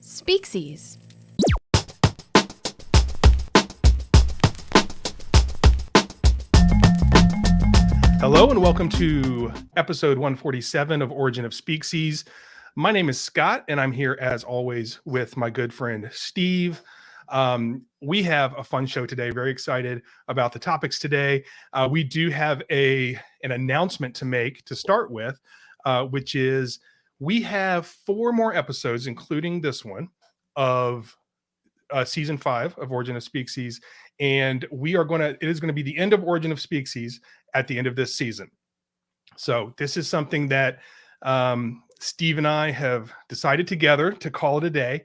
Speakcies. Hello and welcome to episode 147 of Origin of Speakcies. My name is Scott and I'm here as always with my good friend Steve. We have a fun show today. Very excited about the topics today. We do have an announcement to make to start with, which is we have 4 more episodes, including this one, of season 5 of Origin of Speakcies. And it is going to be the end of Origin of Speakcies at the end of this season. So this is something that Steve and I have decided together to call it a day.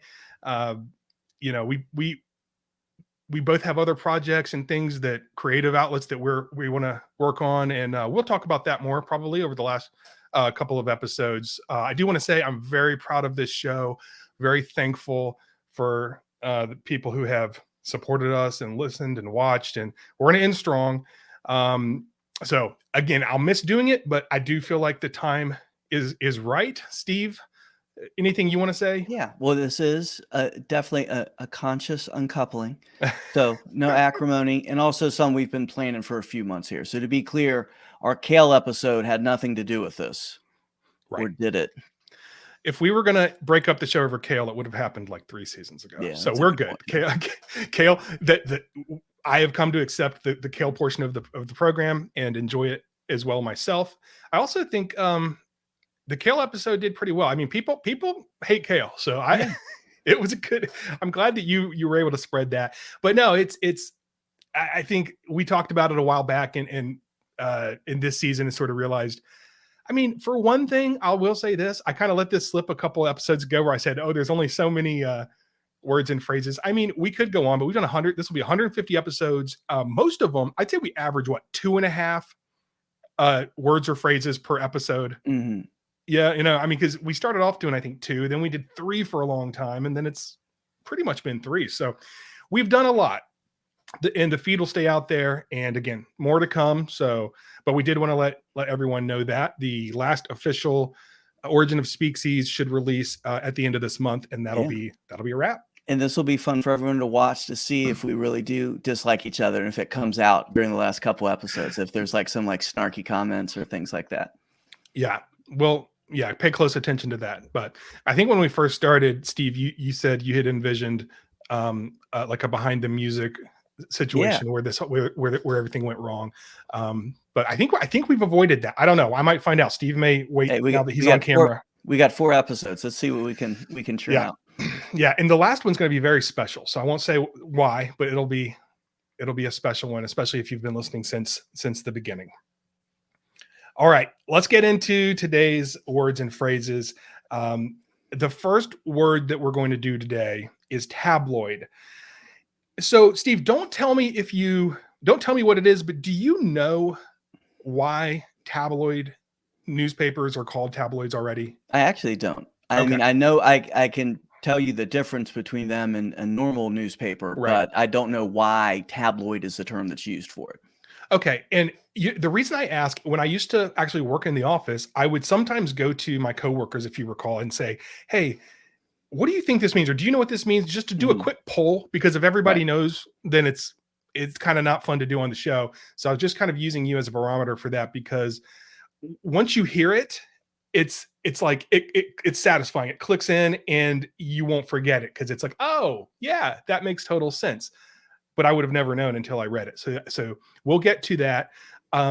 We both have other projects and things, that creative outlets that we want to work on, and we'll talk about that more probably over the last couple of episodes. I do want to say I'm very proud of this show, very thankful for the people who have supported us and listened and watched, and we're going to end strong. So again, I'll miss doing it, but I do feel like the time is right. Steve, anything you want to say? Yeah, well, this is definitely a conscious uncoupling. So no acrimony, and also something we've been planning for a few months here. So to be clear, our kale episode had nothing to do with this. Right. Or did it? If we were going to break up the show over kale, it would have happened like 3 seasons ago. Yeah, so we're good. Kale, that I have come to accept the kale portion of the program and enjoy it as well myself. I also think the kale episode did pretty well. I mean, people hate kale, so it was a good. I'm glad that you were able to spread that. But no, I think we talked about it a while back, and in this season, and sort of realized. I mean, for one thing, I will say this: I kind of let this slip a couple episodes ago, where I said, "Oh, there's only so many words and phrases." I mean, we could go on, but we've done 100. This will be 150 episodes. Most of them, I'd say, we average 2.5 words or phrases per episode. Mm-hmm. Yeah, I mean, because we started off doing, I think, 2, then we did 3 for a long time, and then it's pretty much been 3. So we've done a lot. And the feed will stay out there, and again, more to come. So, but we did want to let everyone know that the last official Origin of Speakcies should release at the end of this month, and that'll be a wrap. And this will be fun for everyone to watch, to see if we really do dislike each other, and if it comes out during the last couple episodes, if there's like some snarky comments or things like that. Yeah, well, yeah, pay close attention to that. But I think when we first started, Steve, you said you had envisioned like a behind the music situation where everything went wrong. But I think we've avoided that. I don't know. I might find out. Steve may wait now that he's on camera. We got 4 episodes. Let's see what we can churn out. Yeah, and the last one's going to be very special. So I won't say why, but it'll be a special one, especially if you've been listening since the beginning. All right, let's get into today's words and phrases. The first word that we're going to do today is tabloid. So, Steve, don't tell me what it is, but do you know why tabloid newspapers are called tabloids already? I actually don't. I mean, I know I can tell you the difference between them and a normal newspaper, right, but I don't know why tabloid is the term that's used for it. Okay. And the reason I ask, when I used to actually work in the office, I would sometimes go to my coworkers, if you recall, and say, hey, what do you think this means? Or do you know what this means? Just to do a quick poll, because if everybody knows, then it's kind of not fun to do on the show. So I was just kind of using you as a barometer for that, because once you hear it, it's like it's satisfying. It clicks in and you won't forget it, because it's like, oh yeah, that makes total sense. But I would have never known until I read it. So we'll get to that. I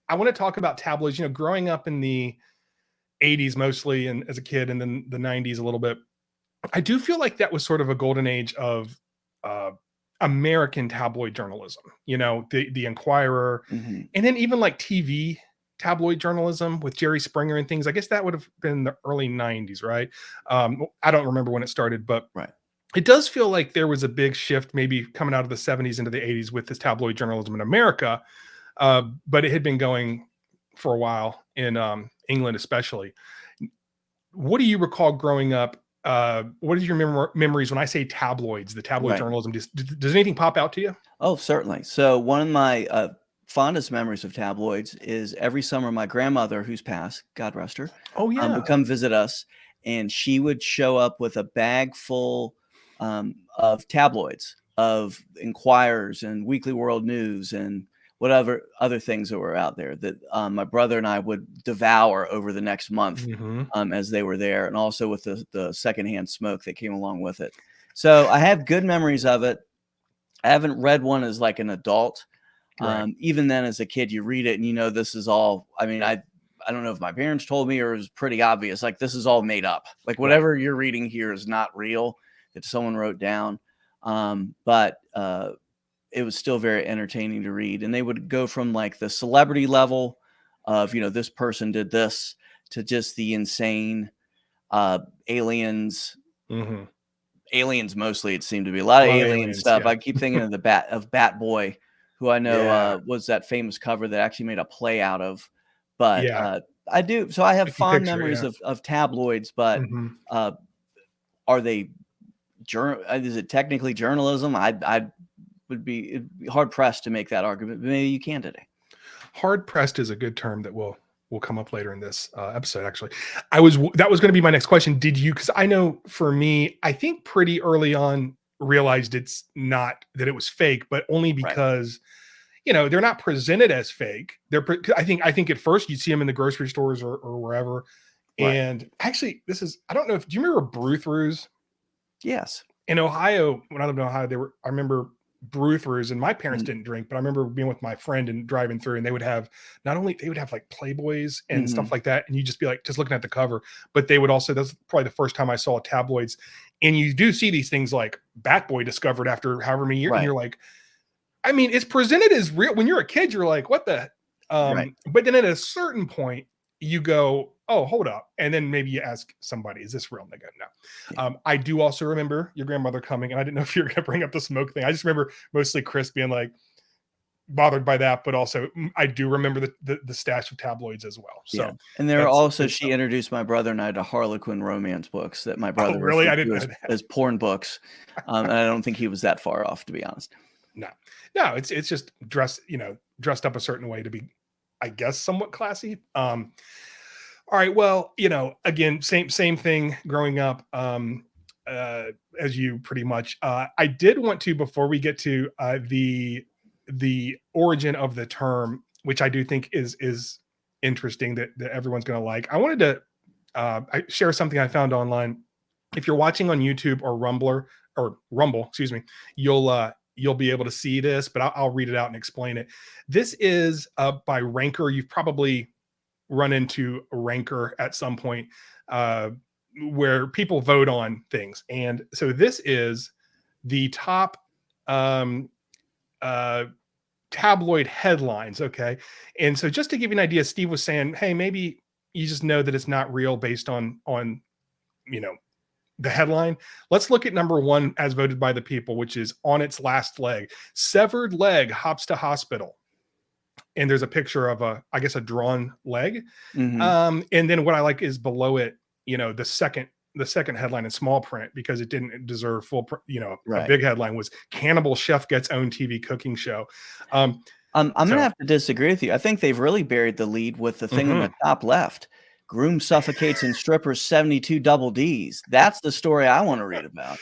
want to talk about tabloids. Growing up in the 80s mostly, and as a kid, and then the 90s a little bit, I do feel like that was sort of a golden age of American tabloid journalism. The Inquirer, Mm-hmm. and then even like TV tabloid journalism with Jerry Springer and things. I guess that would have been the early 90s, right? I don't remember when it started, but right. It does feel like there was a big shift maybe coming out of the 70s into the 80s with this tabloid journalism in America, but it had been going for a while in England especially. What do you recall growing up? What are your memories when I say tabloids, the tabloid journalism? Does anything pop out to you? Oh, certainly. So one of my fondest memories of tabloids is every summer my grandmother, who's passed, God rest her, would come visit us. and she would show up with a bag full of tabloids, of Inquirers and Weekly World News and whatever other things that were out there that my brother and I would devour over the next month as they were there, and also with the secondhand smoke that came along with it. So I have good memories of it. I haven't read one as like an adult. Right. Even then, as a kid, you read it and you know this is all. I mean, I don't know if my parents told me or it was pretty obvious. Like, this is all made up. Like, whatever you're reading here is not real, that someone wrote down. But it was still very entertaining to read. And they would go from like the celebrity level of, you know, this person did this, to just the insane aliens. Aliens mostly, it seemed to be a lot of alien stuff. I keep thinking of Bat Boy, who I know was that famous cover that actually made a play out of. But I do. So I have fond memories of tabloids, but are they is it technically journalism? I would be hard pressed to make that argument, but maybe you can today. Hard pressed is a good term that will come up later in this episode. Actually, that was going to be my next question. Did you, because I know for me, I think pretty early on realized it's not that it was fake, but only because you know, they're not presented as fake. I think at first you'd see them in the grocery stores or wherever. And actually, I don't know do you remember brew-throughs? Yes. In Ohio, when I lived in Ohio, I remember brew-throughs, and my parents didn't drink, but I remember being with my friend and driving through, and they would have like Playboys and stuff like that. And you just be like, just looking at the cover, but they would also, that's probably the first time I saw tabloids. And you do see these things like Bat Boy discovered after however many years. And you're like, I mean, it's presented as real. When you're a kid, you're like, what the, but then at a certain point you go, oh, hold up. And then maybe you ask somebody, is this real? And they go, no. I do also remember your grandmother coming, and I didn't know if you were going to bring up the smoke thing. I just remember mostly Chris being like bothered by that, but also I do remember the stash of tabloids as well. So, and there also, she introduced my brother and I to Harlequin romance books that my brother really? I didn't know that. As porn books. And I don't think he was that far off, to be honest. No, it's just dressed up a certain way to be, I guess, somewhat classy. All right. Well, you know, again, same thing growing up, as you pretty much, I did want to, before we get to, the origin of the term, which I do think is interesting that everyone's going to like. I wanted to, I share something I found online. If you're watching on YouTube or Rumble, excuse me, you'll be able to see this, but I'll read it out and explain it. This is by Ranker. You've probably run into a Ranker at some point, where people vote on things. And so this is the top tabloid headlines. Okay. And so just to give you an idea, Steve was saying, hey, maybe you just know that it's not real based on, you know, the headline. Let's look at number one as voted by the people, which is on its last leg. Severed leg hops to hospital. And there's a picture of I guess a drawn leg. And then what I like is below it, you know, the second headline in small print, because it didn't deserve full, a big headline was Cannibal Chef Gets Own TV Cooking Show. I'm going to have to disagree with you. I think they've really buried the lead with the thing on the top left. Groom suffocates and strippers 72 double Ds. That's the story I want to read about.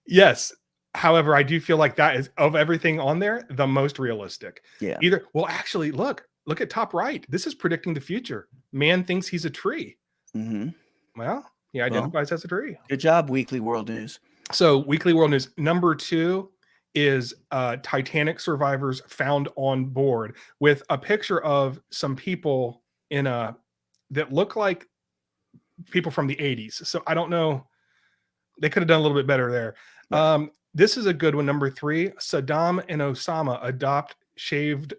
Yes. However, I do feel like that is, of everything on there, the most realistic. Yeah. Well, actually, look at top right. This is predicting the future. Man thinks he's a tree. Well, he identifies as a tree. Good job, Weekly World News. So Weekly World News. Number 2 is Titanic survivors found on board, with a picture of some people that look like people from the 80s. So I don't know. They could have done a little bit better there. Right. This is a good one. Number 3, Saddam and Osama adopt shaved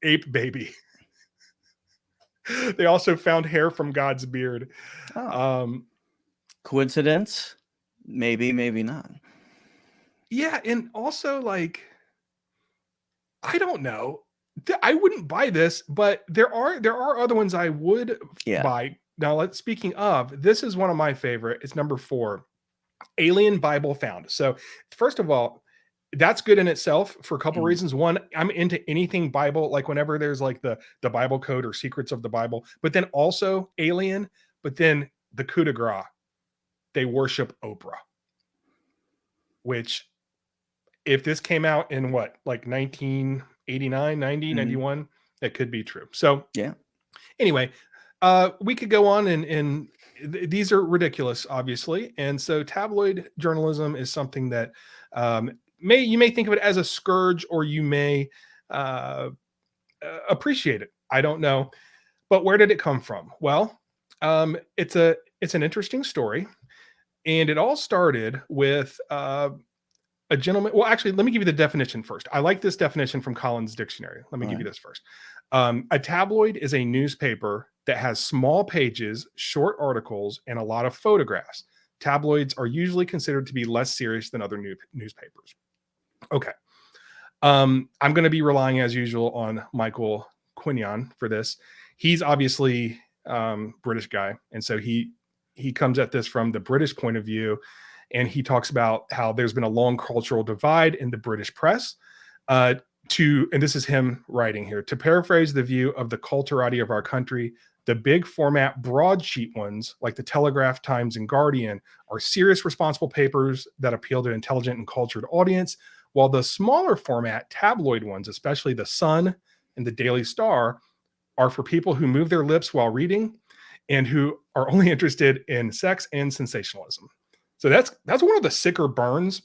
ape baby. They also found hair from God's beard. Coincidence? Maybe, maybe not. Yeah, and also, like, I don't know. I wouldn't buy this, but there are other ones I would buy. Now, speaking of, this is one of my favorite. It's number 4. Alien Bible found. So first of all, that's good in itself for a couple reasons. One, I'm into anything Bible, like whenever there's like the Bible code or secrets of the Bible, but then also alien, but then the coup de grace. they worship Oprah, which if this came out in what, like 1989, 90, 91, that could be true. So yeah. Anyway, we could go on and these are ridiculous, obviously. And so tabloid journalism is something that you may think of it as a scourge, or you may appreciate it. I don't know. But where did it come from? Well, it's an interesting story. And it all started with a gentleman. Well, actually, let me give you the definition first. I like this definition from Collins Dictionary. Let me give you this first. A tabloid is a newspaper that has small pages, short articles, and a lot of photographs. Tabloids are usually considered to be less serious than other newspapers. Okay. I'm going to be relying, as usual, on Michael Quinion for this. He's obviously British guy, and so he comes at this from the British point of view, and he talks about how there's been a long cultural divide in the British press. And this is him writing here, to paraphrase the view of the culturati of our country, the big format broadsheet ones like the Telegraph, Times, and Guardian are serious, responsible papers that appeal to an intelligent and cultured audience, while the smaller format tabloid ones, especially the Sun and the Daily Star, are for people who move their lips while reading and who are only interested in sex and sensationalism. So that's one of the sicker burns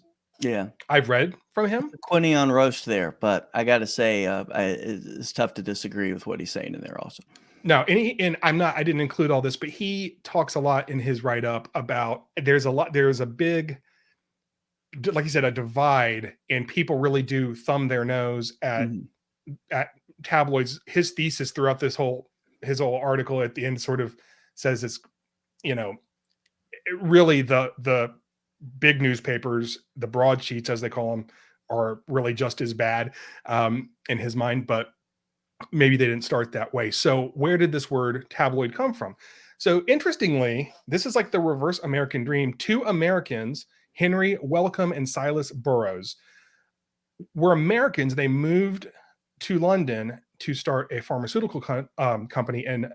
I've read from him. Quinion roast there, but I got to say, it's tough to disagree with what he's saying in there also. No, and I didn't include all this, but he talks a lot in his write-up about there's a big, like you said, a divide, and people really do thumb their nose at tabloids. His thesis throughout his whole article at the end sort of says it's, really the big newspapers, the broadsheets as they call them, are really just as bad in his mind, but maybe they didn't start that way. So where did this word tabloid come from? So interestingly, this is like the reverse American dream. Two Americans, Henry Wellcome and Silas Burroughs, were Americans. They moved to London to start a pharmaceutical company in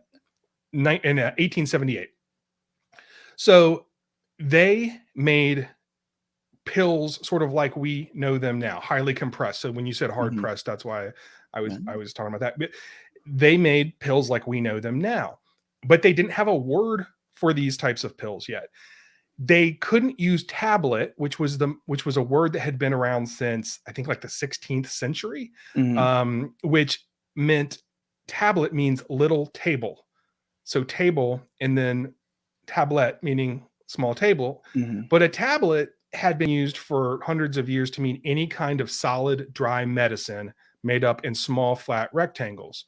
1878. So they made pills sort of like we know them now, highly compressed. So when you said hard pressed, that's why I was talking about that. But they made pills like we know them now, but they didn't have a word for these types of pills yet. They couldn't use tablet, which was a word that had been around since I think like the 16th century, which meant tablet means little table. So table, and then tablet meaning small table. But a tablet had been used for hundreds of years to mean any kind of solid, dry medicine made up in small, flat rectangles.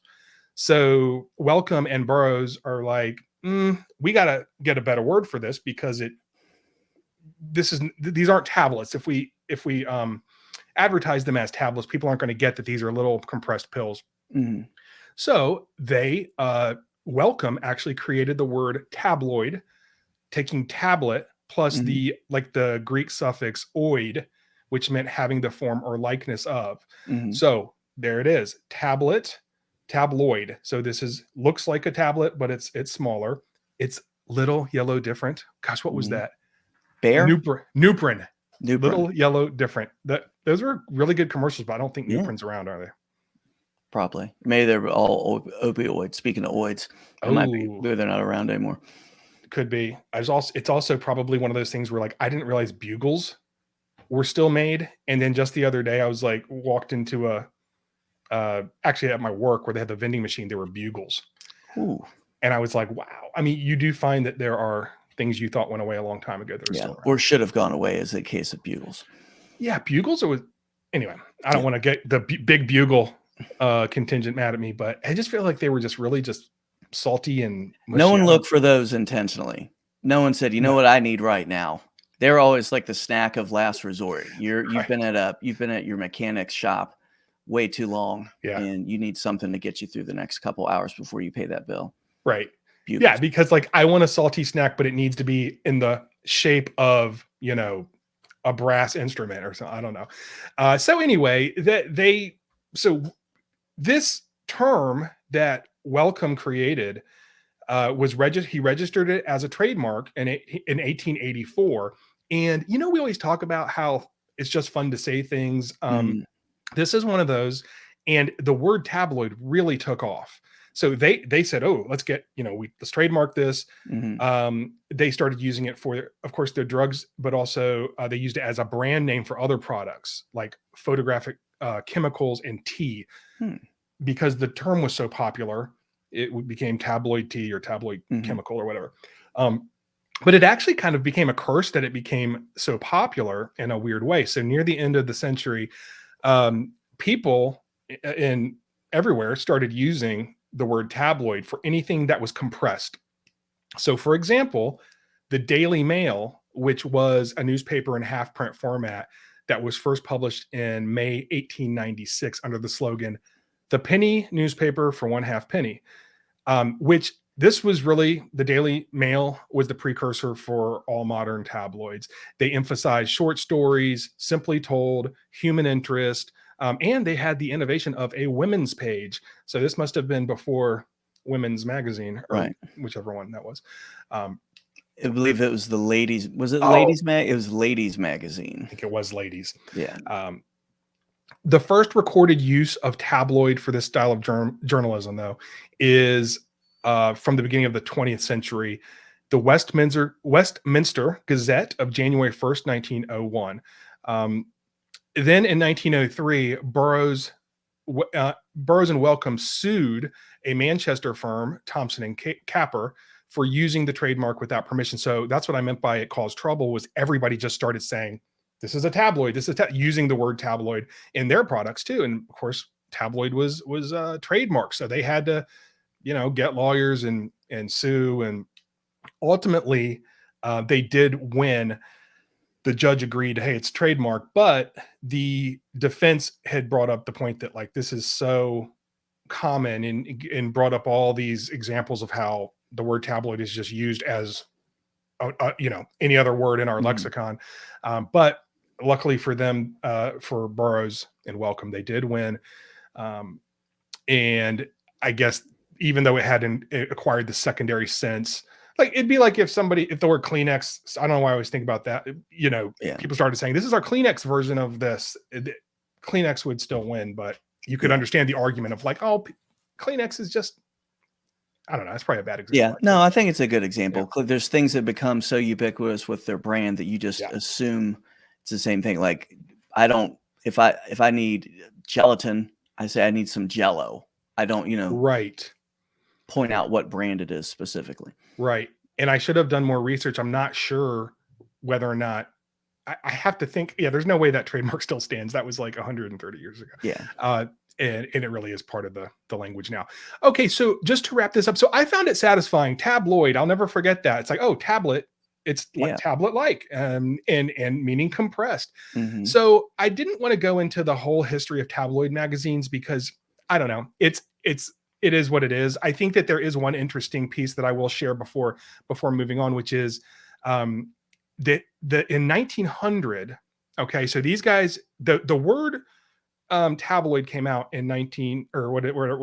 So Wellcome and Burroughs are like, we got to get a better word for this, because these aren't tablets. If we advertise them as tablets, people aren't going to get that these are little compressed pills. So they Wellcome actually created the word tabloid, taking tablet plus the Greek suffix oid, which meant having the form or likeness of. So there it is, tablet, tabloid. So this looks like a tablet, but it's smaller. It's little, yellow, different. Gosh, what was that? Bear? Nuprin. Little, yellow, different. Those are really good commercials, but I don't think Nuprin's around, are they? Probably. Maybe they're all opioids. Speaking of oids, maybe they're not around anymore. Could be. It's also probably one of those things where, like, I didn't realize bugles were still made, and then just the other day I was like walked into actually at my work where they had the vending machine, there were bugles. And I was like, wow. I mean, you do find that there are things you thought went away a long time ago that are still around. Or should have gone away, as a case of bugles. Yeah, bugles anyway, I don't want to get the big bugle contingent mad at me, but I just feel like they were just really just salty and mushy. No one looked for those intentionally. No one said, you know what I need right now. They're always like the snack of last resort. You've been at your mechanic's shop way too long, and you need something to get you through the next couple hours before you pay that bill. Right. Bugles. Yeah, because like I want a salty snack, but it needs to be in the shape of, a brass instrument or something. I don't know. So anyway, so this term that Wellcome created he registered it as a trademark in 1884. And we always talk about how it's just fun to say things. This is one of those, and the word tabloid really took off. So they said, oh, let's trademark this. They started using it for, of course, their drugs, but also they used it as a brand name for other products like photographic chemicals and tea. Because the term was so popular, it became tabloid tea or tabloid chemical or whatever. But it actually kind of became a curse that it became so popular in a weird way. So near the end of the century, people in everywhere started using the word tabloid for anything that was compressed. So, for example, the Daily Mail, which was a newspaper in half print format that was first published in May 1896 under the slogan, "The penny newspaper for one half penny," which this was really, the Daily Mail was the precursor for all modern tabloids. They emphasized short stories, simply told, human interest, and they had the innovation of a women's page. So this must have been before Women's Magazine, or whichever one that was. I believe it was the ladies. Was it Ladies Mag? It was Ladies Magazine. I think it was Ladies. Yeah. The first recorded use of tabloid for this style of journalism, though, is from the beginning of the 20th century, the Westminster Gazette of January 1st, 1901. Then in 1903, Burroughs and Wellcome sued a Manchester firm, Thompson and Capper, for using the trademark without permission. So that's what I meant by it caused trouble, was everybody just started saying, this is a tabloid, this is using the word tabloid in their products too. And of course, tabloid was trademark. So they had to, get lawyers and sue. And ultimately they did win. The judge agreed, hey, it's trademark, but the defense had brought up the point that this is so common, and brought up all these examples of how the word tabloid is just used as any other word in our lexicon. But luckily for them, for Burroughs and Wellcome, they did win. And I guess even though it hadn't acquired the secondary sense, it'd be like if the word Kleenex, I don't know why I always think about that. People started saying, this is our Kleenex version of this. Kleenex would still win, but you could understand the argument of Kleenex is just, I don't know. It's probably a bad example. Yeah, no, I think it's a good example. Yeah. There's things that become so ubiquitous with their brand that you just assume it's the same thing. If I need gelatin, I say I need some Jello. I don't, point out what brand it is specifically. Right. And I should have done more research. I'm not sure whether or not I have to think. Yeah, there's no way that trademark still stands. That was 130 years ago. Yeah. And it really is part of the language now. Okay, so just to wrap this up. So I found it satisfying. Tabloid, I'll never forget that. It's tablet. It's tablet-like, and meaning compressed. So I didn't want to go into the whole history of tabloid magazines because I don't know. It is what it is. I think that there is one interesting piece that I will share before moving on, which is that in 1900. Okay, so these guys, the word tabloid came out in whatever it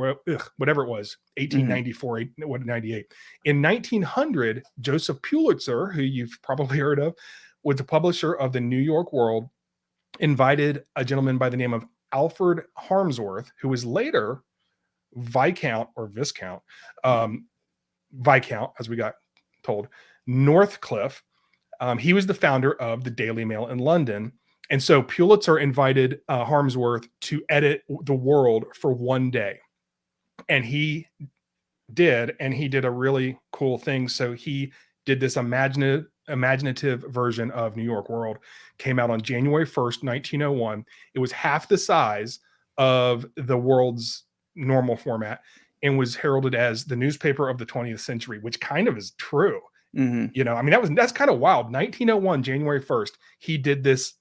was, 1894, 98. In 1900, Joseph Pulitzer, who you've probably heard of, was the publisher of the New York World, invited a gentleman by the name of Alfred Harmsworth, who was later Viscount or Viscount, Viscount, as we got told, Northcliffe. He was the founder of the Daily Mail in London. And so Pulitzer invited Harmsworth to edit the World for one day. And he did a really cool thing. So he did this imaginative version of New York World, came out on January 1st, 1901. It was half the size of the World's normal format and was heralded as the newspaper of the 20th century, which kind of is true. That's kind of wild. 1901, January 1st, he did this.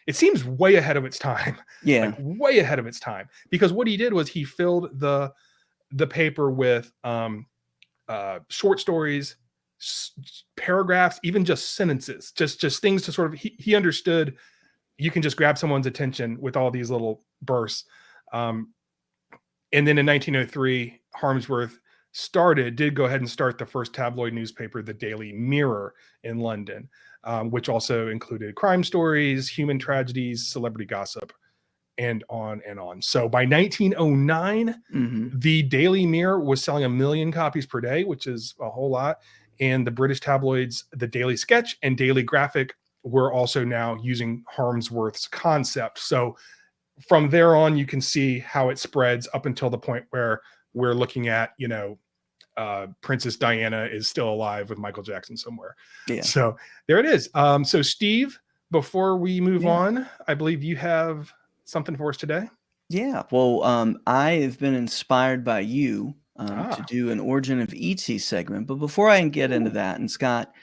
It seems way ahead of its time. Yeah. Way ahead of its time. Because what he did was he filled the paper with short stories, paragraphs, even just sentences, just things to sort of, he understood you can just grab someone's attention with all these little bursts. And then in 1903, Harmsworth did go ahead and start the first tabloid newspaper, the Daily Mirror in London, which also included crime stories, human tragedies, celebrity gossip, and on and on. So by 1909, the Daily Mirror was selling 1 million copies per day, which is a whole lot. And the British tabloids, the Daily Sketch and Daily Graphic, were also now using Harmsworth's concept. So from there on, you can see how it spreads up until the point where we're looking at, Princess Diana is still alive with Michael Jackson somewhere. Yeah. So there it is. So Steve, before we move on, I believe you have something for us today. Yeah. Well, I've been inspired by you to do an Origin of Eatcies segment. But before I can get into that, and Scott,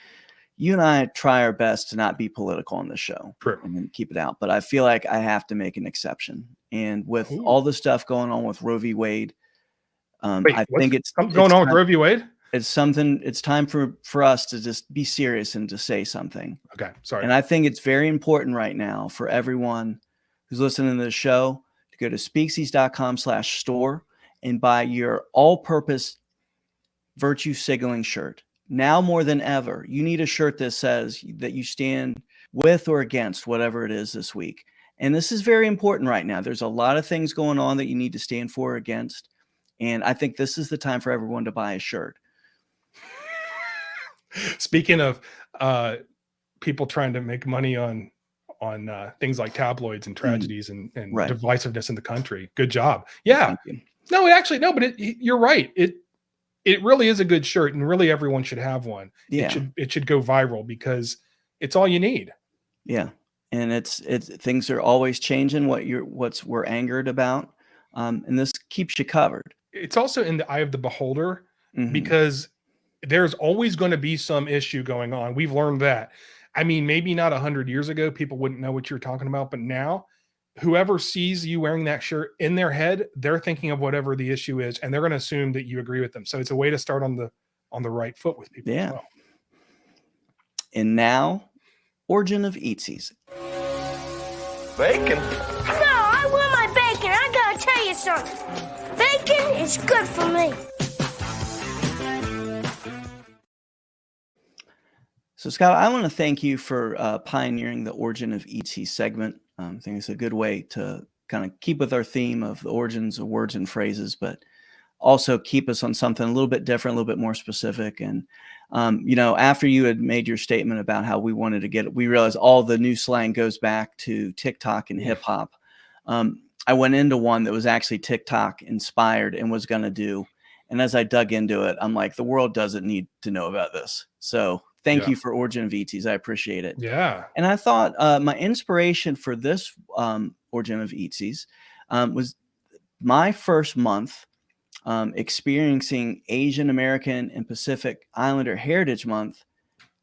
you and I try our best to not be political on this show. True. And keep it out. But I feel like I have to make an exception. And with all the stuff going on with Roe v. Wade, I think it's going on with Roe v. Wade. It's time for us to just be serious and to say something. Okay. Sorry. And I think it's very important right now for everyone who's listening to the show to go to speaksies.com/store and buy your all-purpose virtue signaling shirt. Now more than ever, you need a shirt that says that you stand with or against whatever it is this week. And this is very important right now. There's a lot of things going on that you need to stand for or against. And I think this is the time for everyone to buy a shirt. Speaking of people trying to make money on things like tabloids and tragedies and divisiveness in the country. Good job. Yeah. No, actually, no, but you're right. It really is a good shirt, and really everyone should have one. Yeah. It should go viral because it's all you need. Yeah. And it's things are always changing what we're angered about. And this keeps you covered. It's also in the eye of the beholder because there's always going to be some issue going on. We've learned that. I mean, maybe not 100 years ago, people wouldn't know what you're talking about, but now whoever sees you wearing that shirt, in their head, they're thinking of whatever the issue is, and they're going to assume that you agree with them. So it's a way to start on the right foot with people. Yeah. As well. And now, Origin of Eatcies. Bacon? No, I want my bacon. I gotta tell you something. Bacon is good for me. So, Scott, I want to thank you for pioneering the Origin of Eatcies segment. I think it's a good way to kind of keep with our theme of the origins of words and phrases, but also keep us on something a little bit different, a little bit more specific. And, after you had made your statement about how we wanted to get it, we realized all the new slang goes back to TikTok and hip hop. I went into one that was actually TikTok inspired and was going to do. And as I dug into it, I'm like, the world doesn't need to know about this. So thank you for Origin of Eatcies. I appreciate it. Yeah. And I thought my inspiration for this Origin of Eatcies was my first month experiencing Asian American and Pacific Islander Heritage Month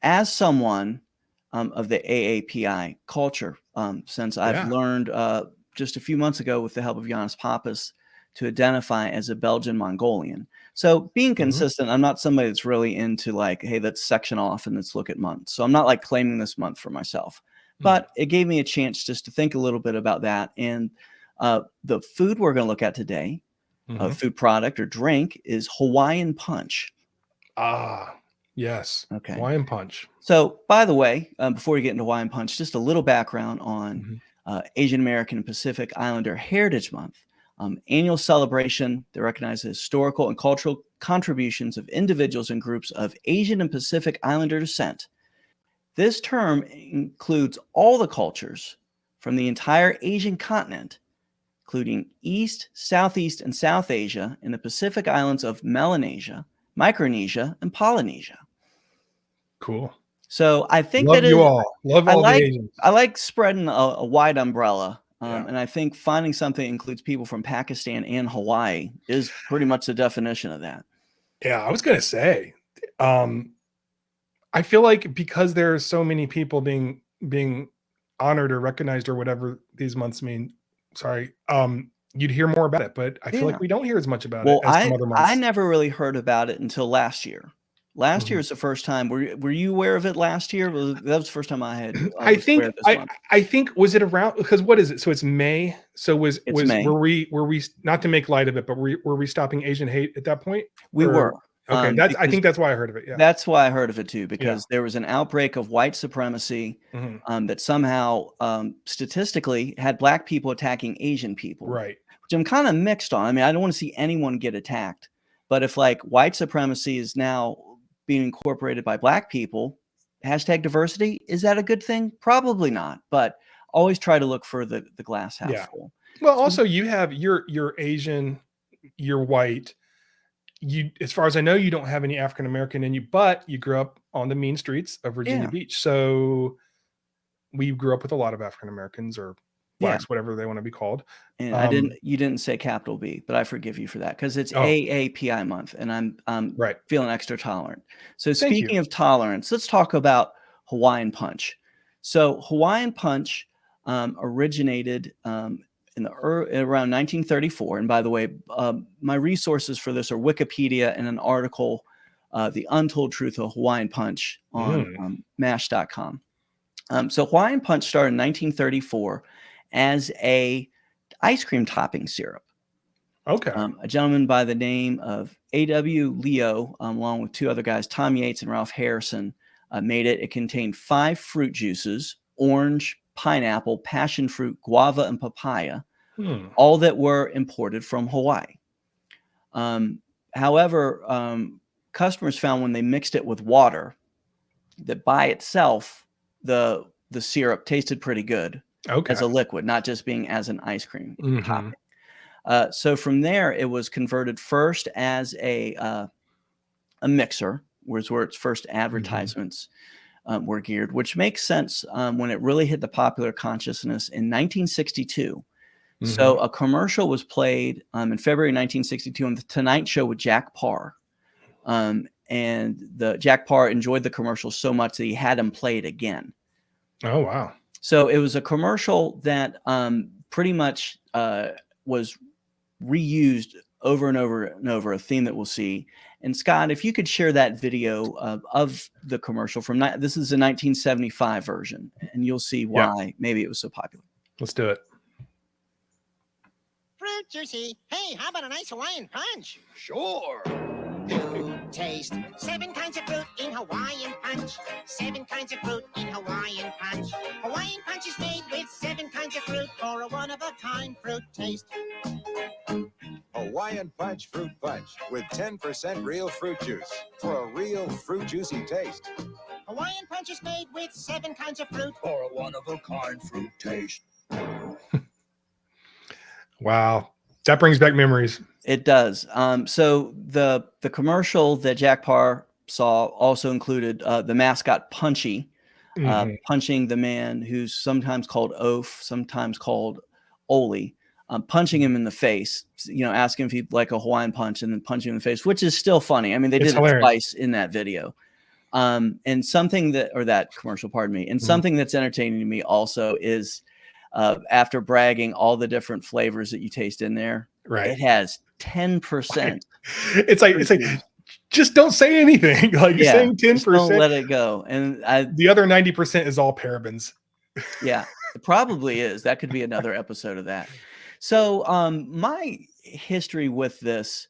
as someone of the AAPI culture, since I've learned just a few months ago with the help of Janis Pappas to identify as a Belgian Mongolian. So being consistent, I'm not somebody that's really into like, hey, let's section off and let's look at months. So I'm not like claiming this month for myself, but it gave me a chance just to think a little bit about that. And the food we're going to look at today, food product or drink, is Hawaiian Punch. Ah, yes. Okay. Hawaiian Punch. So by the way, before we get into Hawaiian Punch, just a little background on Asian American and Pacific Islander Heritage Month. Annual celebration that recognizes historical and cultural contributions of individuals and groups of Asian and Pacific Islander descent. This term includes all the cultures from the entire Asian continent, including East, Southeast, and South Asia, and the Pacific islands of Melanesia, Micronesia, and Polynesia. Cool. So I think Love all the Asians. I like spreading a wide umbrella. And I think finding something that includes people from Pakistan and Hawaii is pretty much the definition of that. Yeah, I was going to say, I feel like because there are so many people being honored or recognized or whatever these months mean, you'd hear more about it, but I feel like we don't hear as much about it as some other months. I never really heard about it until last year Last year was the first time. Were you aware of it last year? That was the first time I had. I think aware of this month. I think was it around, because what is it? So it's May. So It's May. were we not to make light of it, but were we stopping Asian hate at that point? We were. Okay, I think that's why I heard of it. Yeah, that's why I heard of it too, because there was an outbreak of white supremacy that somehow statistically had Black people attacking Asian people. Right. Which I'm kind of mixed on. I mean, I don't want to see anyone get attacked, but if like white supremacy is now being incorporated by Black people, hashtag diversity, is that a good thing? Probably not, but always try to look for the glass half full. Well, also you have you're Asian, you're white. You, as far as I know, you don't have any African American in you, but you grew up on the mean streets of Virginia Beach. So we grew up with a lot of African Americans or Blacks, whatever they want to be called. And you didn't say capital B, but I forgive you for that because it's AAPI month and I'm feeling extra tolerant. So speaking of tolerance, let's talk about Hawaiian Punch. So Hawaiian Punch originated in around 1934. And by the way, my resources for this are Wikipedia and an article, The Untold Truth of Hawaiian Punch on mash.com. So Hawaiian Punch started in 1934 as a ice cream topping syrup. Okay. A gentleman by the name of A.W. Leo, along with two other guys, Tom Yates and Ralph Harrison, made it. It contained 5 fruit juices: orange, pineapple, passion fruit, guava, and papaya, all that were imported from Hawaii. However, customers found when they mixed it with water that by itself, the syrup tasted pretty good as a liquid, not just being as an ice cream topping. So from there, it was converted first as a mixer, where its first advertisements were geared, which makes sense when it really hit the popular consciousness in 1962. So a commercial was played in February 1962 on the Tonight Show with Jack Parr. And the Jack Parr enjoyed the commercial so much that he had him play it again. Oh, wow. So it was a commercial that pretty much was reused over and over and over, a theme that we'll see. And Scott, if you could share that video of the commercial from this is the 1975 version, and you'll see why maybe it was so popular. Let's do it. Fruit juicy. Hey, how about a nice Hawaiian Punch? Sure. Fruit taste. 7 kinds of fruit in Hawaiian Punch. 7 kinds of fruit in Hawaiian Punch. Hawaiian Punch is made with 7 kinds of fruit for a one-of-a-kind fruit taste. Hawaiian Punch Fruit Punch with 10% real fruit juice for a real fruit juicy taste. Hawaiian Punch is made with 7 kinds of fruit For a one-of-a-kind fruit taste. Wow. That brings back memories. It does. So the commercial that Jack Parr saw also included the mascot Punchy, punching the man who's sometimes called Oaf, sometimes called Oli, punching him in the face, asking if he'd like a Hawaiian Punch and then punching him in the face, which is still funny. I mean, they did it twice in that video. And something that commercial, pardon me, and something that's entertaining to me also is after bragging all the different flavors that you taste in there, it has 10%. It's like just don't say anything. Like you're saying 10%, don't let it go. And the other 90% is all parabens. Yeah, it probably is. That could be another episode of that. So my history with this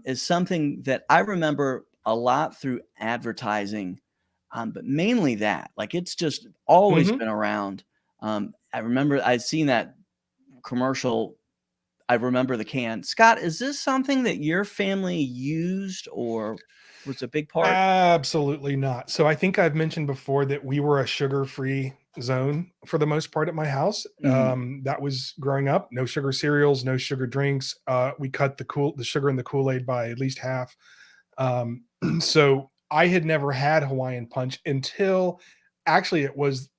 is something that I remember a lot through advertising, but mainly that, like, it's just always been around. I remember I'd seen that commercial. I remember the can. Scott, is this something that your family used or was a big part? Absolutely not. So I think I've mentioned before that we were a sugar-free zone for the most part at my house. That was growing up. No sugar cereals, no sugar drinks. We cut the sugar in the Kool-Aid by at least half. So I had never had Hawaiian Punch until actually it was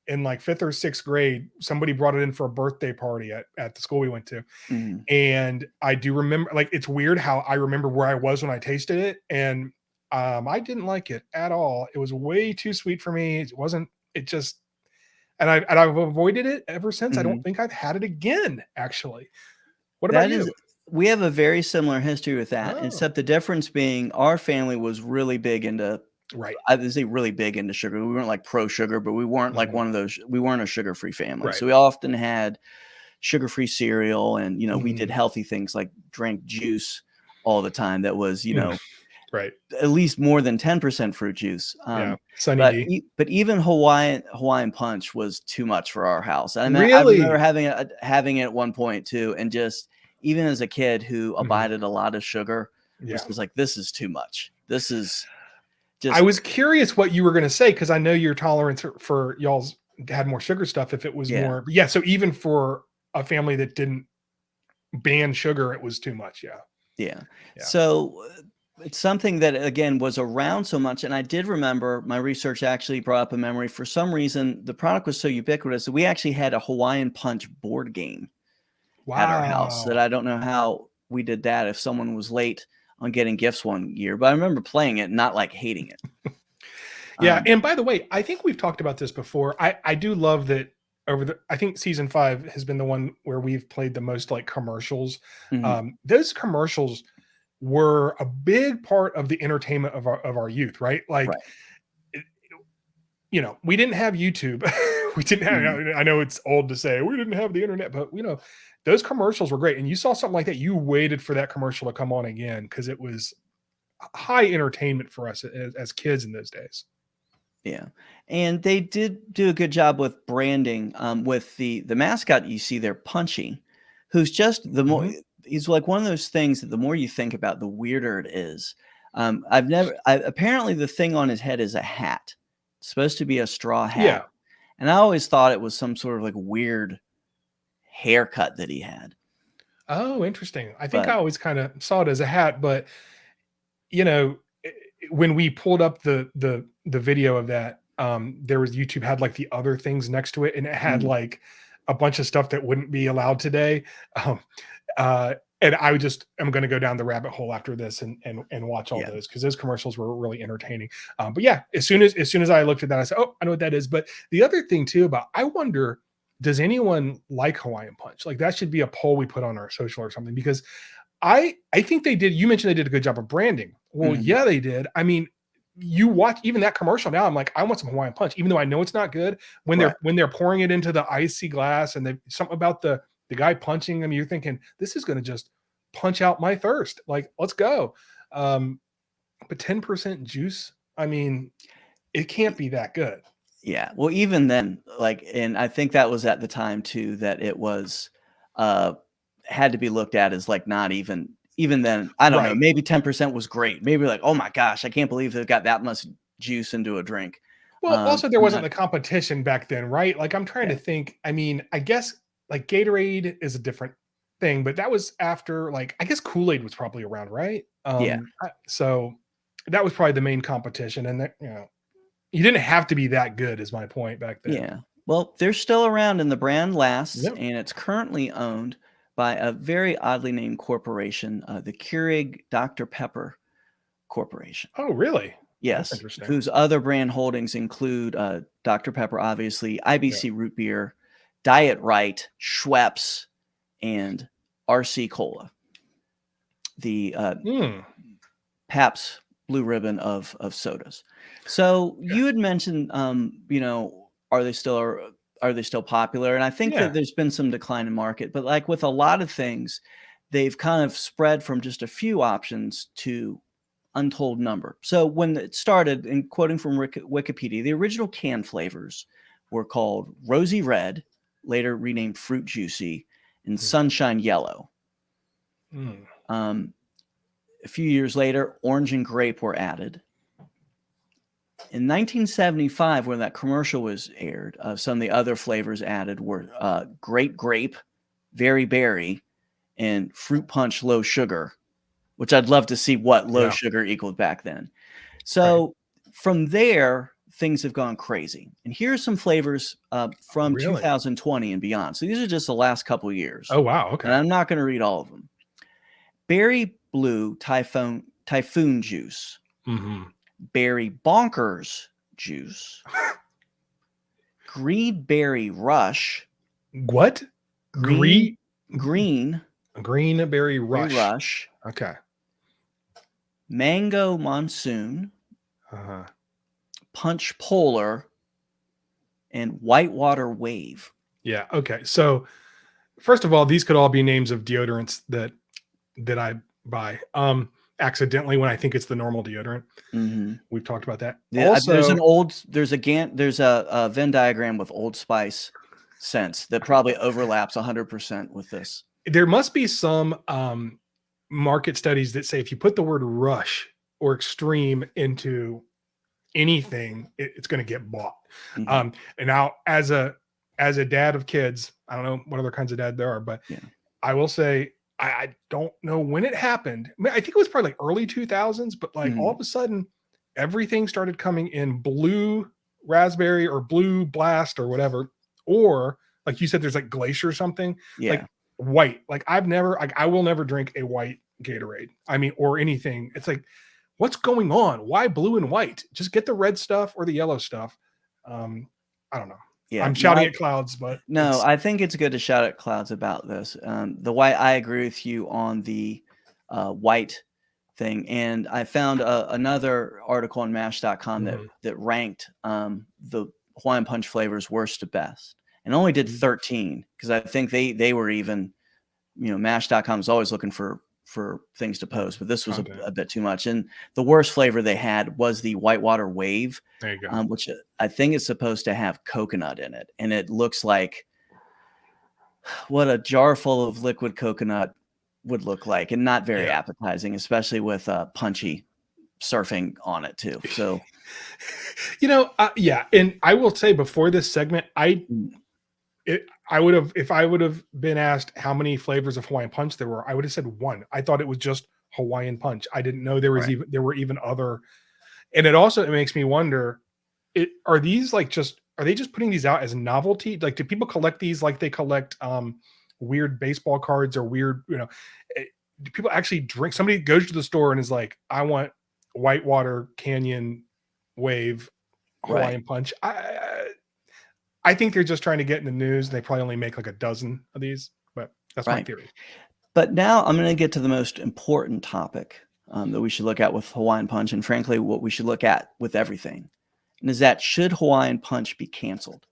in like 5th or 6th grade. Somebody brought it in for a birthday party at the school we went to. And I do remember, like, it's weird how I remember where I was when I tasted it. And I didn't like it at all. It was way too sweet for me. And I've avoided it ever since. I don't think I've had it again, actually. What about you? we have a very similar history with that, Oh. except the difference being our family was really big into, Right. I would say really big into sugar. We weren't like pro sugar, but we weren't like Mhm. one of those, we weren't a sugar-free family. Right. So we often had sugar-free cereal, and, you know, we did Mhm. healthy things like drank juice all the time that was, you know, Right. at least more than 10% fruit juice. Yeah. Sunny But D. but even Hawaiian Punch was too much for our house. I mean, I Really? remember having it at one point too, and just even as a kid who abided a lot of sugar, Yeah. was like, this is too much. This is I just was curious what you were going to say because I know your tolerance for y'all's had more sugar stuff. If it was more, but yeah. So even for a family that didn't ban sugar, it was too much. Yeah. yeah. Yeah. So it's something that again was around so much, and I did remember my research actually brought up a memory. For some reason, the product was so ubiquitous that we actually had a Hawaiian Punch board game at our house that Wow. I don't know how we did that if someone was late on getting gifts one year, but I remember playing it, not like hating it. Yeah. And by the way, I think we've talked about this before. I do love that I think season 5 has been the one where we've played the most like commercials. Mhm. Those commercials were a big part of the entertainment of our youth, right? Like, Right. you know, we didn't have YouTube. We didn't have, Mhm. I know it's old to say we didn't have the internet, but you know, those commercials were great. And you saw something like that, you waited for that commercial to come on again because it was high entertainment for us as kids in those days. Yeah. And they did do a good job with branding with the mascot you see there, Punchy, who's just the more he's like one of those things that the more you think about, the weirder it is. Apparently the thing on his head is a hat. It's supposed to be a straw hat. Yeah. And I always thought it was some sort of like weird haircut that he had. Oh, interesting. I think But I always kind of saw it as a hat, but you know, when we pulled up the video of that, there was YouTube had like the other things next to it, and it had like a bunch of stuff that wouldn't be allowed today. Um, and I am going to go down the rabbit hole after this and watch all those because those commercials were really entertaining. But yeah, as soon as I looked at that, I said, "Oh, I know what that is." But the other thing too about I wonder, does anyone like Hawaiian Punch? Like that should be a poll we put on our social or something because I think they did. You mentioned they did a good job of branding. Well, yeah, they did. I mean, you watch even that commercial now. I'm like, I want some Hawaiian Punch, even though I know it's not good. When they're pouring it into the icy glass, and they something about the guy punching them, you're thinking this is going to just punch out my thirst. Like, let's go. But 10% juice. I mean, it can't be that good. Yeah. Well, even then, like, and I think that was at the time too that it was had to be looked at as like not even then. I don't know. Maybe 10% was great. Maybe like, oh my gosh, I can't believe they've got that much juice into a drink. Well, also there I'm wasn't not- the competition back then, right? Like I'm trying to think. I mean, I guess like Gatorade is a different thing, but that was after like I guess Kool-Aid was probably around, right? Yeah. So that was probably the main competition, and that you didn't have to be that good, is my point back then. Yeah. Well, they're still around and the brand lasts, Yep. and it's currently owned by a very oddly named corporation, the Keurig Dr. Pepper Corporation. Oh, really? Yes. That's interesting. Whose other brand holdings include Dr. Pepper, obviously, IBC Root Beer, Diet Right, Schweppes, and RC Cola. The Pabst Blue Ribbon of sodas. So you had mentioned, are they still popular? And I think that there's been some decline in market, but like with a lot of things, they've kind of spread from just a few options to untold number. So when it started, in quoting from Wikipedia, the original can flavors were called Rosy Red, later renamed Fruit Juicy, and Sunshine Yellow. A few years later, orange and grape were added. In 1975, when that commercial was aired, some of the other flavors added were Great Grape, Very Berry, and Fruit Punch Low Sugar, which I'd love to see what low sugar equaled back then. So from there, things have gone crazy. And here are some flavors from 2020 and beyond. So these are just the last couple of years. Oh, wow. Okay. And I'm not going to read all of them. Berry Blue Typhoon Juice. Berry Bonkers Juice. Green Berry Rush. What? Green A greenberry rush. Rush. Okay. Mango monsoon. Uh-huh. Punch polar. And whitewater wave. Yeah. Okay. So first of all, these could all be names of deodorants that I buy accidentally when I think it's the normal deodorant. Mm-hmm. We've talked about that. Yeah, Also, there's a Venn diagram with Old Spice scents that probably overlaps 100% with this. there must be some market studies that say if you put the word rush or extreme into anything, it's going to get bought. Mm-hmm. And now as a dad of kids, I don't know what other kinds of dad there are, but yeah. I will say, I don't know when it happened. I mean, I think it was probably like early 2000s, but like all of a sudden everything started coming in blue raspberry or blue blast or whatever. Or like you said, there's like glacier or something. Yeah. Like white. Like I will never drink a white Gatorade. I mean, or anything. It's like, what's going on? Why blue and white? Just get the red stuff or the yellow stuff. I don't know. Yeah, I'm shouting at clouds, but no, I think it's good to shout at clouds about this. The white, I agree with you on the white thing. And I found another article on mash.com that ranked the Hawaiian Punch flavors worst to best and only did 13 because I think they were even, mash.com is always looking for things to post, but this was a bit too much. And the worst flavor they had was the whitewater wave, there you go. Which I think is supposed to have coconut in it. And it looks like what a jar full of liquid coconut would look like and not very appetizing, especially with Punchy surfing on it too. So, and I will say before this segment, I would have, if I would have been asked how many flavors of Hawaiian Punch there were, I would have said one. I thought it was just Hawaiian Punch. I didn't know there was there were even other. And it makes me wonder, are they just putting these out as novelty? Like, do people collect these like they collect weird baseball cards or weird, do people actually drink? Somebody goes to the store and is like, I want Whitewater Canyon Wave Hawaiian Punch. I think they're just trying to get in the news. They probably only make like a dozen of these, but that's my theory. But now I'm going to get to the most important topic that we should look at with Hawaiian Punch, and frankly, what we should look at with everything, and is that should Hawaiian Punch be canceled?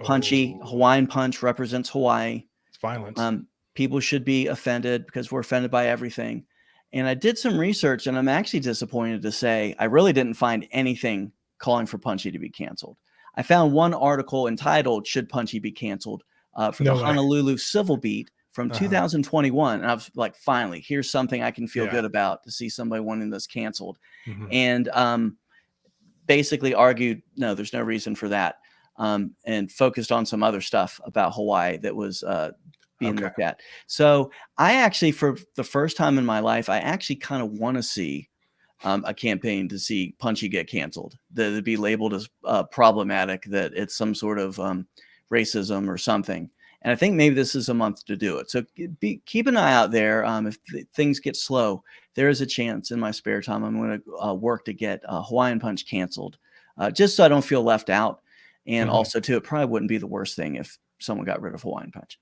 Punchy, Hawaiian Punch represents Hawaii. It's violence. People should be offended because we're offended by everything. And I did some research, and I'm actually disappointed to say I really didn't find anything calling for Punchy to be canceled. I found one article entitled "Should Punchy Be Canceled?" For the Honolulu Civil Beat from 2021. And I was like, finally, here's something I can feel good about to see somebody wanting this canceled. And basically argued, no, there's no reason for that. And focused on some other stuff about Hawaii that was being looked at. So I actually, for the first time in my life, I actually kind of want to see a campaign to see Punchy get canceled, that it'd be labeled as problematic, that it's some sort of racism or something. And I think maybe this is a month to do it. So keep an eye out there. If things get slow, there is a chance in my spare time I'm going to work to get Hawaiian Punch canceled, just so I don't feel left out. And also, too, it probably wouldn't be the worst thing if someone got rid of Hawaiian Punch.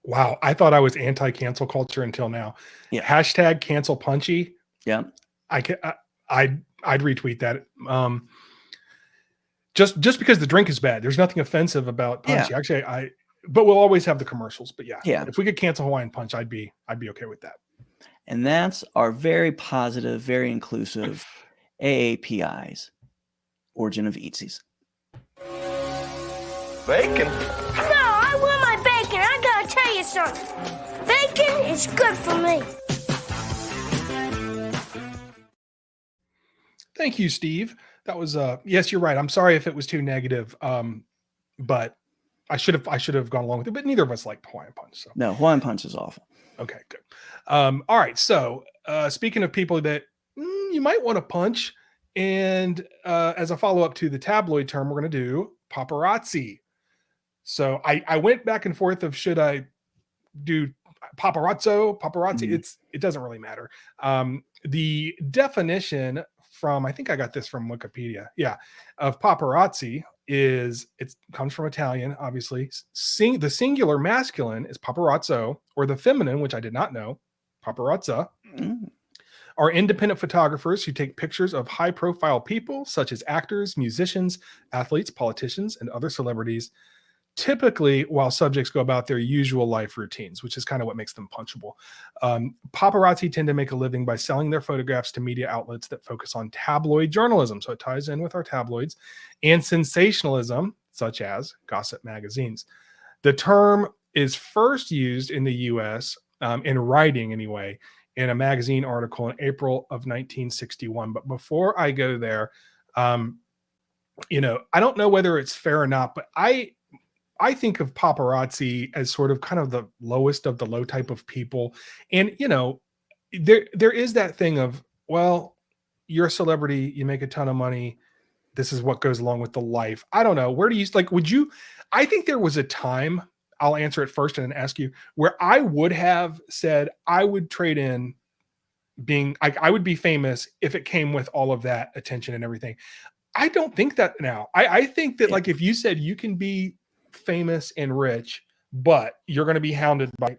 Wow. I thought I was anti-cancel culture until now. Yeah. Hashtag cancel Punchy. Yeah. I'd retweet that. Just because the drink is bad. There's nothing offensive about Punchy. Yeah. Actually, but we'll always have the commercials. But yeah, yeah. If we could cancel Hawaiian Punch, I'd be okay with that. And that's our very positive, very inclusive AAPI's Origin of Eatcies. Bacon. No, I want my bacon. I gotta tell you something. Bacon is good for me. Thank you, Steve. That was yes, you're right. I'm sorry if it was too negative. But I should have gone along with it, but neither of us like Hawaiian Punch. So no, Hawaiian Punch is awful. Okay, good. All right. So speaking of people that you might want to punch, and as a follow-up to the tabloid term, we're going to do paparazzi. So I went back and forth of should I do paparazzi? It doesn't really matter. The definition from, I think I got this from Wikipedia, of paparazzi it comes from Italian, obviously. The singular masculine is paparazzo, or the feminine, which I did not know, paparazza, are independent photographers who take pictures of high-profile people such as actors, musicians, athletes, politicians, and other celebrities, typically while subjects go about their usual life routines, which is kind of what makes them punchable. Paparazzi tend to make a living by selling their photographs to media outlets that focus on tabloid journalism, so it ties in with our tabloids, and sensationalism, such as gossip magazines. The term is first used in the US, in writing anyway, in a magazine article in April of 1961. But before I go there, I don't know whether it's fair or not, but I think of paparazzi as sort of kind of the lowest of the low type of people. And, there is that thing of, well, you're a celebrity, you make a ton of money. This is what goes along with the life. I don't know. Where do you, I think there was a time, I'll answer it first and then ask you, where I would have said I would trade in I would be famous if it came with all of that attention and everything. I don't think that now. I think that like, if you said you can be famous and rich, but you're going to be hounded by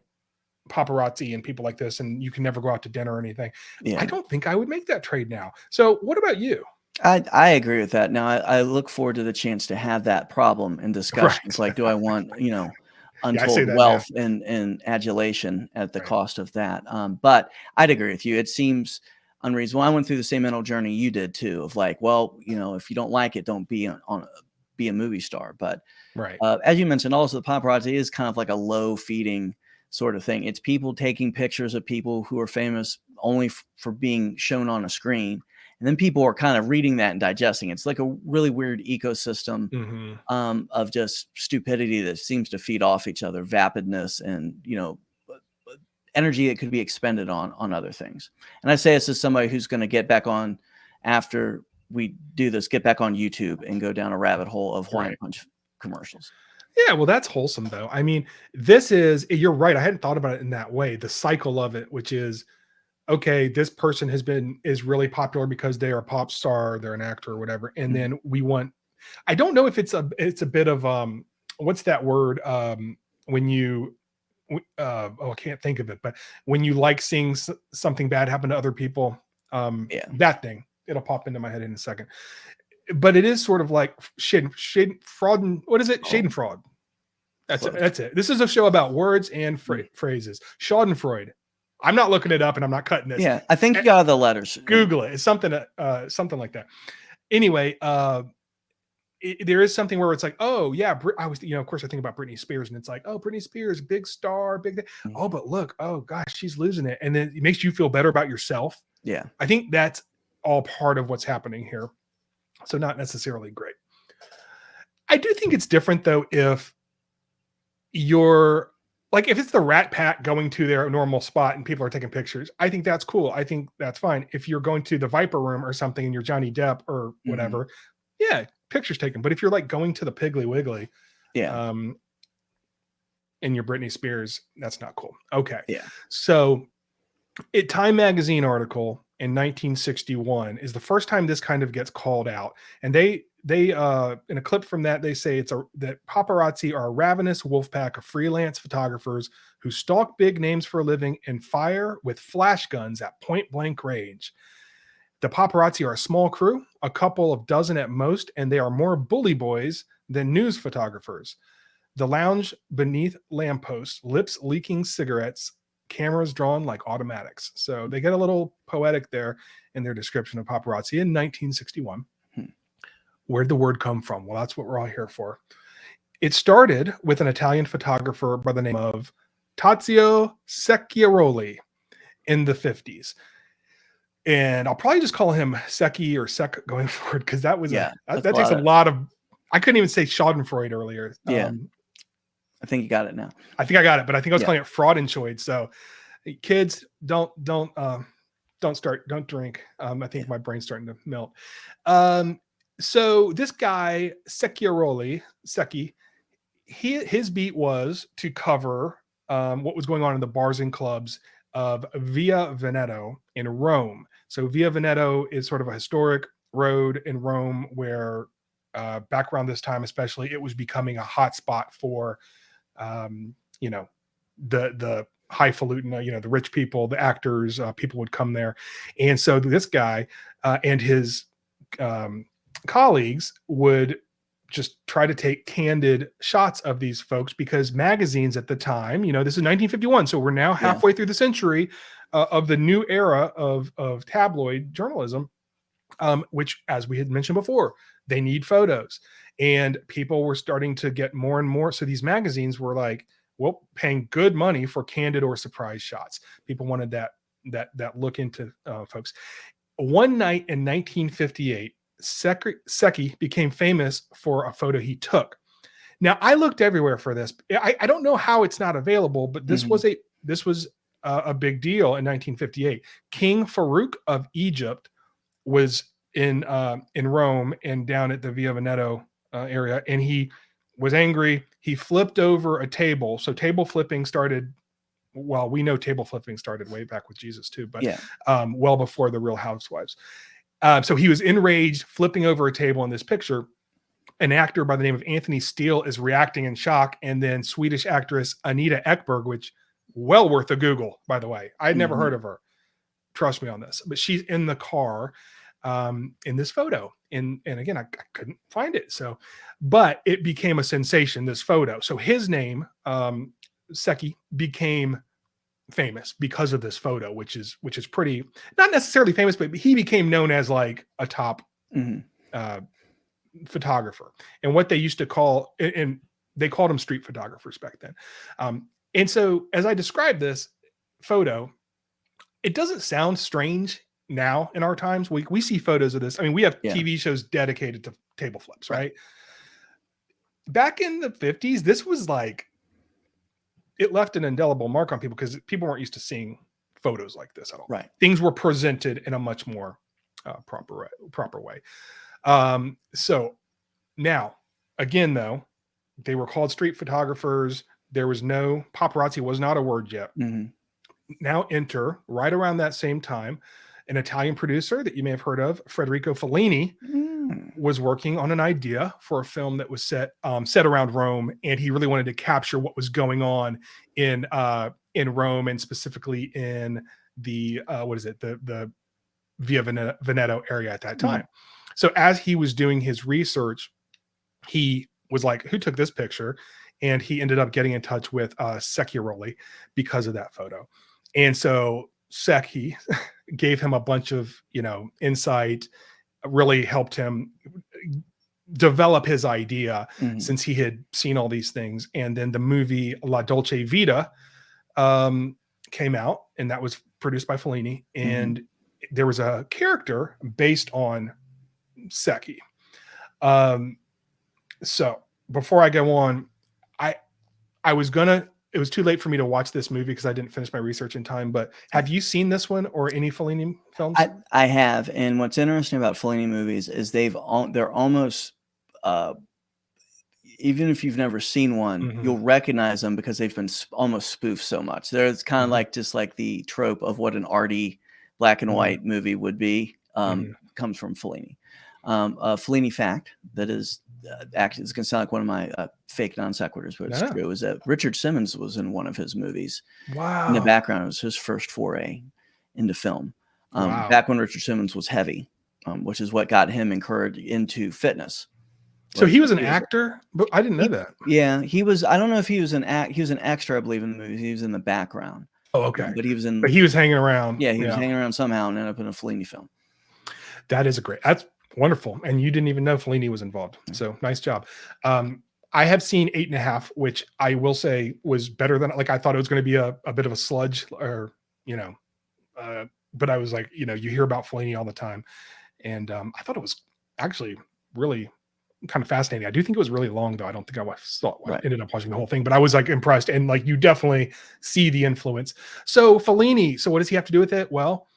paparazzi and people like this, and you can never go out to dinner or anything. I don't think I would make that trade now. So what about you? I agree with that. Now I look forward to the chance to have that problem in discussions. Like, do I want, untold wealth and adulation at the cost of that? But I'd agree with you. It seems unreasonable. I went through the same mental journey you did too, of like, well, if you don't like it, don't be be a movie star. But as you mentioned, also the paparazzi is kind of like a low feeding sort of thing. It's people taking pictures of people who are famous only for being shown on a screen. And then people are kind of reading that and digesting it. It's like a really weird ecosystem of just stupidity that seems to feed off each other, vapidness and, energy that could be expended on other things. And I say this as somebody who's going to get back on, after we do this, get back on YouTube and go down a rabbit hole of Hawaiian Punch commercials. Yeah, well, that's wholesome though. I mean, you're right. I hadn't thought about it in that way. The cycle of it, which is, okay, this person is really popular because they are a pop star, they're an actor or whatever. And then I don't know if it's a bit of, what's that word? When you, I can't think of it, but when you like seeing something bad happen to other people, that thing, it'll pop into my head in a second. But it is sort of like shade fraud. What is it? Shade and fraud. That's it. This is a show about words and phrases. Schadenfreude. I'm not looking it up and I'm not cutting this. Yeah, I think you got the letters. Google it. It's something like that. Anyway, there is something where it's like, oh yeah, I was, of course I think about Britney Spears and it's like, oh, Britney Spears, big star, big thing. Oh, but look, oh gosh, she's losing it. And then it makes you feel better about yourself. Yeah. I think that's all part of what's happening here. So not necessarily great. I do think it's different though, if you're like, if it's the Rat Pack going to their normal spot and people are taking pictures, I think that's cool. I think that's fine. If you're going to the Viper Room or something and you're Johnny Depp or whatever, pictures taken. But if you're like going to the Piggly Wiggly, and you're Britney Spears, that's not cool. Okay. Yeah. So Time Magazine article in 1961 is the first time this kind of gets called out. And they in a clip from that, they say that paparazzi are a ravenous wolf pack of freelance photographers who stalk big names for a living and fire with flash guns at point blank range. The paparazzi are a small crew, a couple of dozen at most, and they are more bully boys than news photographers. The lounge beneath lampposts, lips leaking cigarettes, cameras drawn like automatics. So they get a little poetic there in their description of paparazzi in 1961. Where'd the word come from? Well, that's what we're all here for. It started with an Italian photographer by the name of Tazio Secchiaroli in the 50s. And I'll probably just call him Secchi or Sec going forward, because that was that takes a lot of, I couldn't even say Schadenfreude earlier. I think you got it now. I think I got it, but I think I was calling it Fraudenscheid. So kids, don't drink. I think my brain's starting to melt. So this guy, Secchiaroli, his beat was to cover what was going on in the bars and clubs of Via Veneto in Rome. So Via Veneto is sort of a historic road in Rome where back around this time, especially, it was becoming a hot spot for, you know, the highfalutin, you know, the rich people, the actors, people would come there. And so this guy and his colleagues would just try to take candid shots of these folks, because magazines at the time, you know, this is 1951. So we're now halfway through the century of the new era of tabloid journalism, which, as we had mentioned before, they need photos, and people were starting to get more and more. So these magazines were like, well, paying good money for candid or surprise shots. People wanted that look into folks. One night in 1958, Secchi became famous for a photo he took. Now, I looked everywhere for this. I don't know how it's not available, but this was a big deal in 1958. King Farouk of Egypt was in Rome and down at the Via Veneto area, and he was angry. He flipped over a table. So table flipping started. Well, we know table flipping started way back with Jesus too, but well before the Real Housewives. So he was enraged, flipping over a table in this picture. An actor by the name of Anthony Steele is reacting in shock. And then Swedish actress Anita Ekberg, which well worth a Google, by the way. I'd never heard of her. Trust me on this. But she's in the car in this photo. And again, I couldn't find it. So, but it became a sensation, this photo. So his name, Secchi, became famous because of this photo, which is pretty, not necessarily famous, but he became known as like a top photographer, and what they used to call, and they called them street photographers back then. And so as I describe this photo, it doesn't sound strange now in our times. We see photos of this. I mean, we have TV shows dedicated to table flips, right? Back in the 50s, this was like, it left an indelible mark on people because people weren't used to seeing photos like this at all. Right. Things were presented in a much more proper way. So now, again, though, they were called street photographers. There was no paparazzi, was not a word yet. Now enter, right around that same time, an Italian producer that you may have heard of, Frederico Fellini, was working on an idea for a film that was set around Rome, and he really wanted to capture what was going on in Rome, and specifically in the the Via Veneto area at that time. So as he was doing his research, he was like, "Who took this picture?" And he ended up getting in touch with Secchi because of that photo. And so Secchi gave him a bunch of, insight, really helped him develop his idea since he had seen all these things. And then the movie La Dolce Vita came out, and that was produced by Fellini. And there was a character based on Secchi. So before I go on, it was too late for me to watch this movie because I didn't finish my research in time, but have you seen this one or any Fellini films? I have. And what's interesting about Fellini movies is they're almost, even if you've never seen one, you'll recognize them because they've been almost spoofed so much. There's kind of like, just like the trope of what an arty black and white movie would be, comes from Fellini. A Fellini fact that is, actually, it's going to sound like one of my fake non sequiturs, but it's true, is that Richard Simmons was in one of his movies. Wow. In the background, it was his first foray into film. Back when Richard Simmons was heavy, which is what got him encouraged into fitness. So he was an actor, but I didn't know that. Yeah, he was. I don't know if he was an extra, I believe, in the movie. He was in the background. Oh, okay. But he was in. But he was hanging around. Yeah, he was hanging around somehow and ended up in a Fellini film. That's wonderful. And you didn't even know Fellini was involved. So nice job. I have seen 8.5, which I will say was better than, I thought it was going to be a bit of a sludge, or, but I was like, you hear about Fellini all the time. And I thought it was actually really kind of fascinating. I do think it was really long, though. I don't think I ended up watching the whole thing, but I was impressed. And you definitely see the influence. So Fellini, so what does he have to do with it? Well,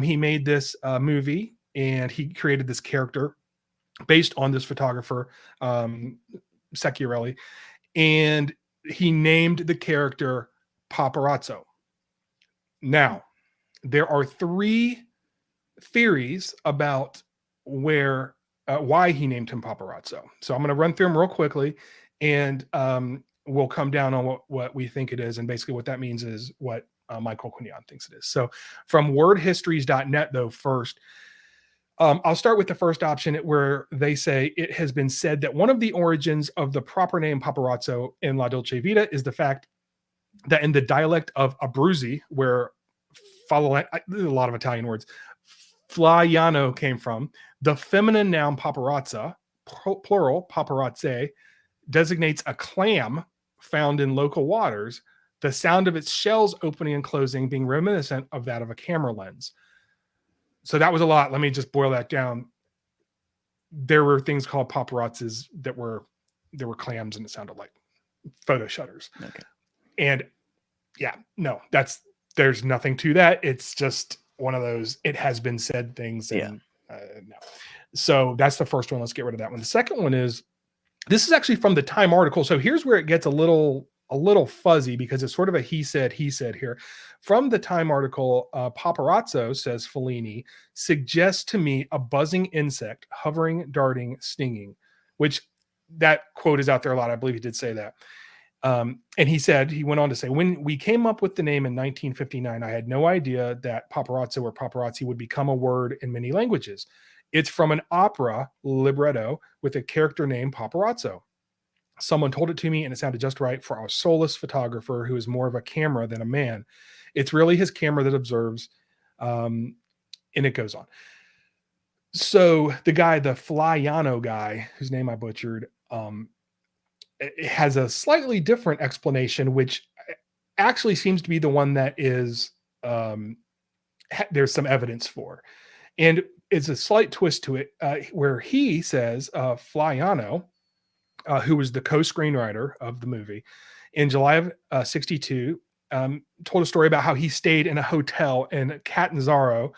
he made this movie, and he created this character based on this photographer, Secchi, and he named the character Paparazzo. Now, there are 3 theories about where why he named him Paparazzo. So I'm going to run through them real quickly, and we'll come down on what we think it is. And basically what that means is what Michael Quignon thinks it is. So from wordhistories.net, though, first, I'll start with the first option where they say it has been said that one of the origins of the proper name Paparazzo in La Dolce Vita is the fact that in the dialect of Abruzzi, where a lot of Italian words, Flaiano came from, the feminine noun paparazza, plural paparazze, designates a clam found in local waters, the sound of its shells opening and closing being reminiscent of that of a camera lens. So that was a lot. Let me just boil that down. There were things called paparazzas that were clams, and it sounded like photo shutters. Okay. And yeah, no, there's nothing to that. It's just one of those, it has been said things. And, no. So that's the first one. Let's get rid of that one. The second one is, this is actually from the Time article. So here's where it gets a little fuzzy, because it's sort of a he said here. From the Time article, Paparazzo, says Fellini, suggests to me a buzzing insect, hovering, darting, stinging, which that quote is out there a lot. I believe he did say that. And he went on to say, when we came up with the name in 1959, I had no idea that paparazzo or paparazzi would become a word in many languages. It's from an opera libretto with a character named Paparazzo. Someone told it to me and it sounded just right for our soulless photographer who is more of a camera than a man. It's really his camera that observes, and it goes on. So the guy, the Flaiano guy, whose name I butchered, it has a slightly different explanation, which actually seems to be the one that is there's some evidence for. And it's a slight twist to it, where he says Flaiano, who was the co-screenwriter of the movie, in July of 62, told a story about how he stayed in a hotel in Catanzaro,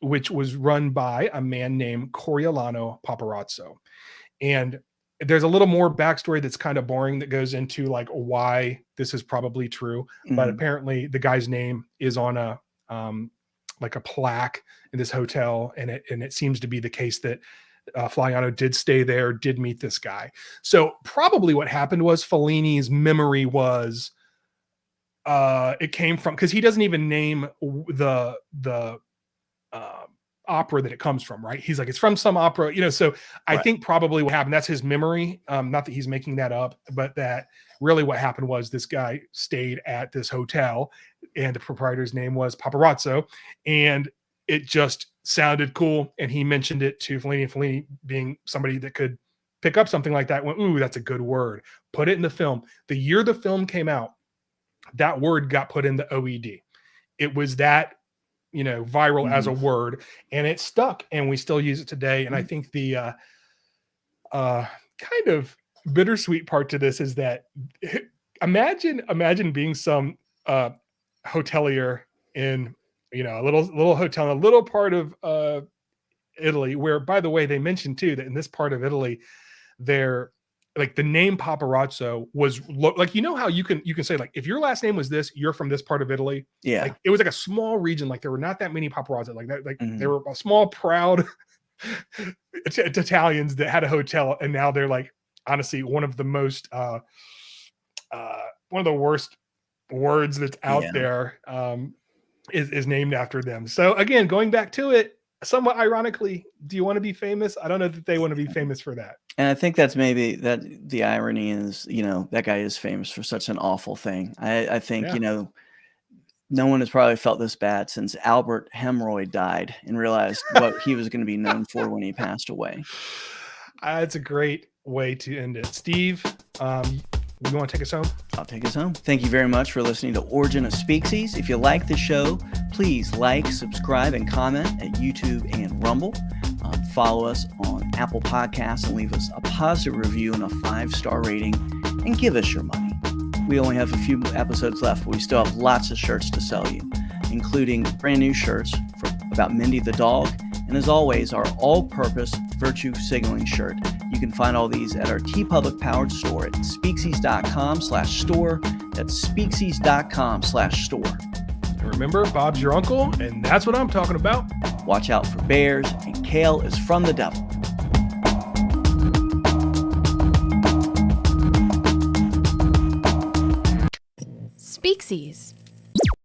which was run by a man named Coriolano Paparazzo. And there's a little more backstory that's kind of boring that goes into like why this is probably true. Mm-hmm. But apparently the guy's name is on a like a plaque in this hotel, and it seems to be the case that Flaiano did stay there, did meet this guy. So probably what happened was Fellini's memory was it came from, because he doesn't even name the opera that it comes from, right? He's like, it's from some opera, so right. I think probably what happened, that's his memory. Not that he's making that up, but that really what happened was this guy stayed at this hotel and the proprietor's name was Paparazzo, and it just sounded cool. And he mentioned it to Fellini, and Fellini, being somebody that could pick up something like that, went, ooh, that's a good word. Put it in the film. The year the film came out, that word got put in the OED. It was that, viral as a word, and it stuck, and we still use it today. And I think the kind of bittersweet part to this is that imagine being some hotelier in a little hotel in a little part of Italy, where, by the way, they mentioned too that in this part of Italy, they're like, the name Paparazzo was like, how you can say, like, if your last name was this, you're from this part of Italy. Yeah. Like, it was like a small region. Like, there were not that many paparazzi like that. Like there were a small, proud Italians that had a hotel. And now they're like, honestly, one of the most, one of the worst words that's out there is named after them. So again, going back to it, somewhat ironically, do you want to be famous? I don't know that they want to be famous for that. And I think that's maybe that the irony is, that guy is famous for such an awful thing. I think, no one has probably felt this bad since Albert Hemroyd died and realized what he was going to be known for when he passed away. That's a great way to end it. Steve, you want to take us home? I'll take us home. Thank you very much for listening to Origin of Speakses. If you like the show, please like, subscribe, and comment at YouTube and Rumble. Follow us on Apple Podcasts and leave us a positive review and a 5-star rating, and give us your money. We only have a few episodes left, but we still have lots of shirts to sell you, including brand new shirts about Mindy the dog, and as always, our all-purpose virtue signaling shirt. You can find all these at our TeePublic powered store at Speakses.com/store. That's Speakses.com/store. And remember, Bob's your uncle, and that's what I'm talking about. Watch out for bears and kale is from the devil. Speakcies.